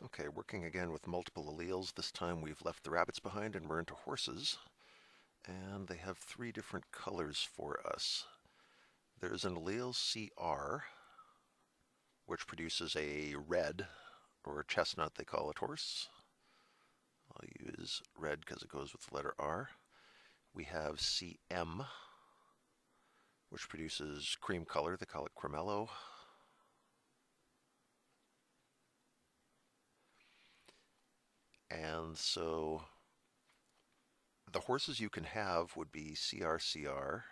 Okay, working again with multiple alleles. This time we've left the rabbits behind and we're into horses. And they have three different colors for us. There's an allele CR, which produces a red, or chestnut they call it, horse. I'll use red because it goes with the letter R. We have CM, which produces cream color. They call it cremello. And so the horses you can have would be CRCR,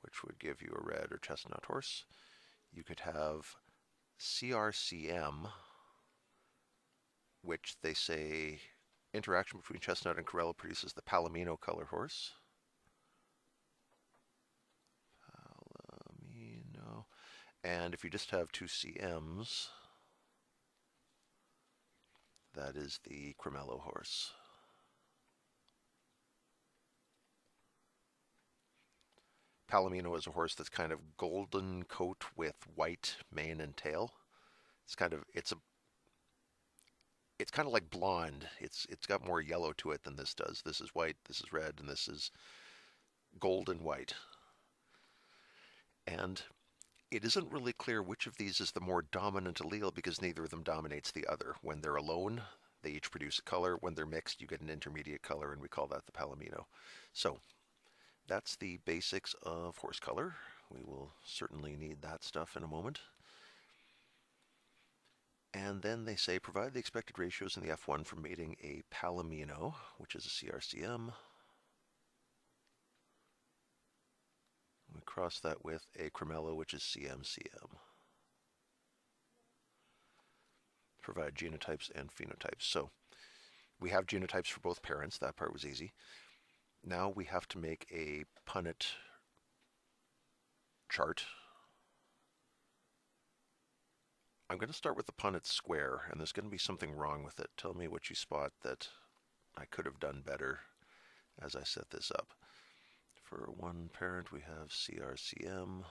which would give you a red or chestnut horse. You could have CRCM, which they say interaction between chestnut and cremello produces the Palomino color horse. Palomino. And if you just have two CMs, that is the cremello horse. Palomino is a horse that's kind of golden coat with white mane and tail. It's kind of like blonde. It's got more yellow to it than this does. This is white, this is red, and this is gold and white. And it isn't really clear which of these is the more dominant allele because neither of them dominates the other. When they're alone, they each produce a color. When they're mixed, you get an intermediate color, and we call that the Palomino. So that's the basics of horse color. We will certainly need that stuff in a moment. And then they say provide the expected ratios in the F1 for mating a Palomino, which is a CRCM. We cross that with a cremello, which is CMCM. Provide genotypes and phenotypes. So we have genotypes for both parents. That part was easy. Now we have to make a punnet chart. I'm going to start with the punnet square, and there's going to be something wrong with it. Tell me what you spot that I could have done better as I set this up. For one parent, we have CRCM.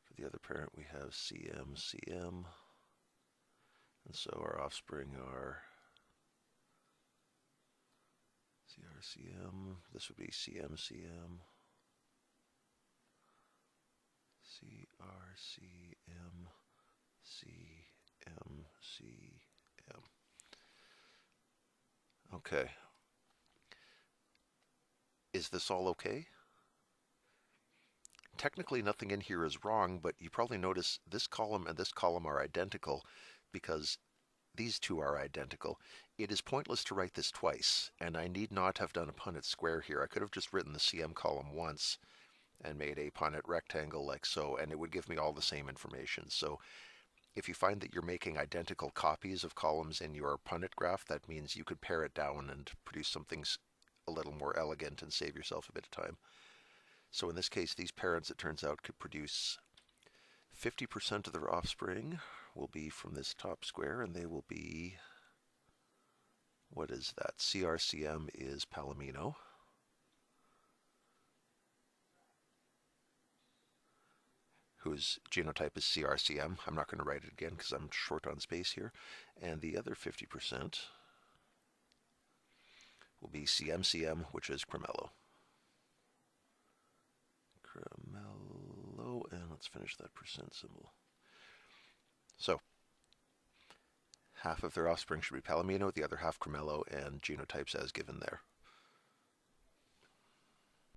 For the other parent, we have CMCM. And so our offspring are CRCM. This would be CMCM. CRCM. CMCM. Okay. Is this all okay? Technically nothing in here is wrong, but you probably notice this column and this column are identical because these two are identical. It is pointless to write this twice, and I need not have done a punnet square here. I could have just written the CM column once and made a punnet rectangle like so, and it would give me all the same information. So if you find that you're making identical copies of columns in your punnet graph, that means you could pare it down and produce something a little more elegant and save yourself a bit of time. So in this case, these parents, it turns out, could produce 50% of their offspring will be from this top square, and they will be, what is that? CRCM is Palomino. Whose genotype is CRCM. I'm not going to write it again because I'm short on space here. And the other 50% will be CMCM, which is cremello. Cremello, and let's finish that percent symbol. So, half of their offspring should be Palomino, the other half cremello, and genotypes as given there.